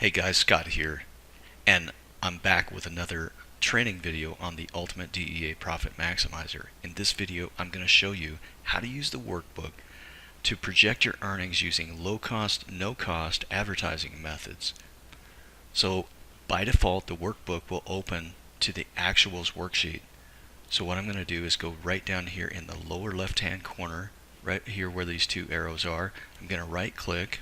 Hey guys, Scott here, and I'm back with another training video on the ultimate DEA Profit Maximizer. In this video, I'm going to show you how to use the workbook to project your earnings using low-cost, no-cost advertising methods. So by default, the workbook will open to the actuals worksheet. So what I'm going to do is go right down here in the lower left-hand corner, right here where these two arrows are. I'm going to right-click,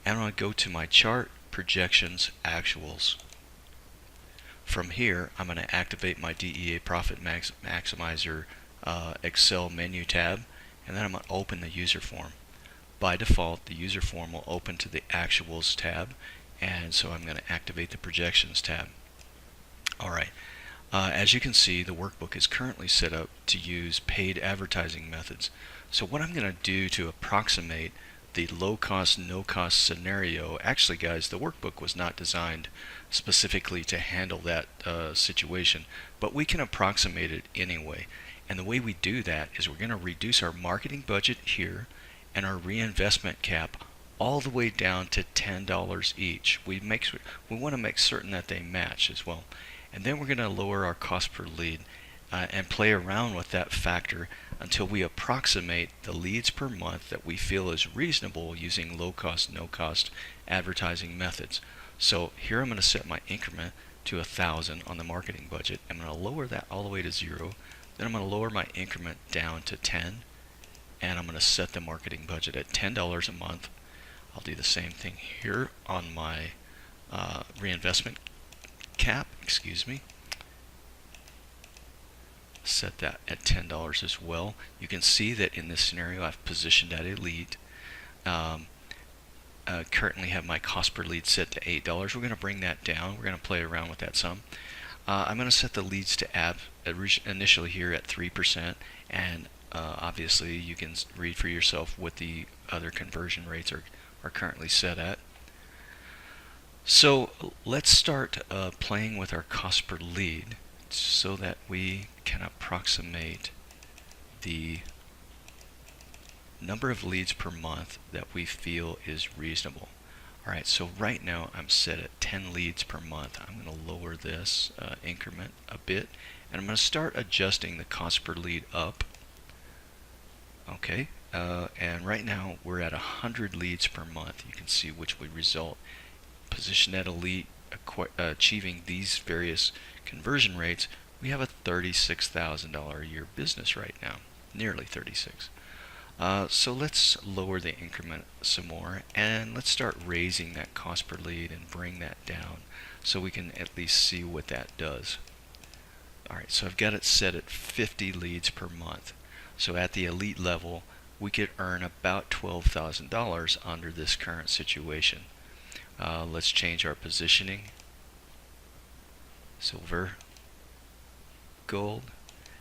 and I'm going to go to my chart, projections, actuals. From here, I'm going to activate my DEA Profit Maximizer Excel menu tab, and then I'm going to open the user form. By default, the user form will open to the actuals tab, and so I'm going to activate the projections tab. Alright, as you can see, the workbook is currently set up to use paid advertising methods. So what I'm going to do to approximate the low-cost, no-cost scenario, actually guys, the workbook was not designed specifically to handle that situation, but we can approximate it anyway. And the way we do that is we're going to reduce our marketing budget here and our reinvestment cap all the way down to $10 each. We want to make certain that they match as well. And then we're going to lower our cost per lead and play around with that factor until we approximate the leads per month that we feel is reasonable using low cost, no cost advertising methods. So here I'm going to set my increment to 1,000 on the marketing budget. I'm going to lower that all the way to 0. Then I'm going to lower my increment down to 10, and I'm going to set the marketing budget at $10 a month. I'll do the same thing here on my reinvestment cap, set that at $10 as well. You can see that in this scenario I've positioned at elite. Currently have my cost per lead set to $8. We're going to bring that down. We're going to play around with that some. I'm going to set the leads to app initially here at 3%, and obviously you can read for yourself what the other conversion rates are currently set at. So let's start playing with our cost per lead so that we can approximate the number of leads per month that we feel is reasonable. Alright, so right now I'm set at 10 leads per month. I'm going to lower this increment a bit, and I'm going to start adjusting the cost per lead up. Okay, and right now we're at 100 leads per month. You can see which would result. Position at elite, achieving these various conversion rates, we have a $36,000 a year business right now, nearly 36. So let's lower the increment some more, and let's start raising that cost per lead and bring that down so we can at least see what that does. Alright, so I've got it set at 50 leads per month. So at the elite level, we could earn about $12,000 under this current situation. Let's change our positioning. Silver, gold.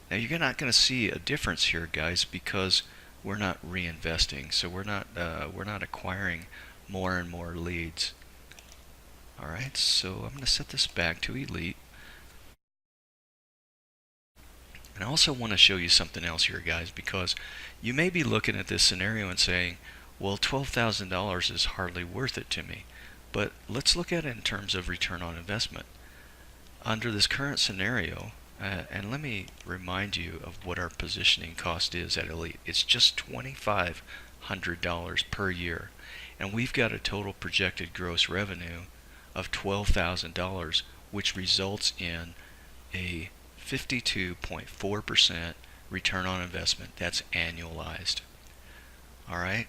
Now you're not going to see a difference here, guys, because we're not reinvesting, so we're not acquiring more and more leads. All right, so I'm going to set this back to elite. And I also want to show you something else here, guys, because you may be looking at this scenario and saying, well, $12,000 is hardly worth it to me. But let's look at it in terms of return on investment. Under this current scenario, and let me remind you of what our positioning cost is at elite. It's just $2,500 per year. And we've got a total projected gross revenue of $12,000, which results in a 52.4% return on investment. That's annualized. Alright,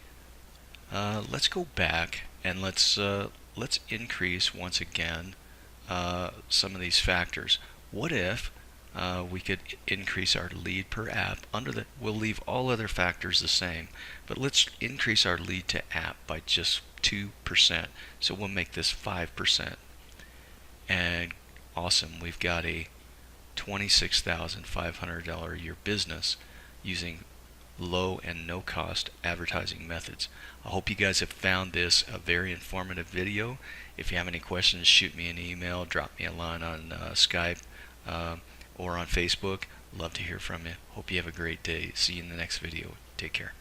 let's go back and let's increase once again some of these factors. What if we could increase our lead per app? We'll leave all other factors the same, but let's increase our lead to app by just 2%. So we'll make this 5%. And awesome, we've got a $26,500 a year business using low and no cost advertising methods. I hope you guys have found this a very informative video. If you have any questions, shoot me an email, drop me a line on Skype or on Facebook. Love to hear from you. Hope you have a great day. See you in the next video. Take care.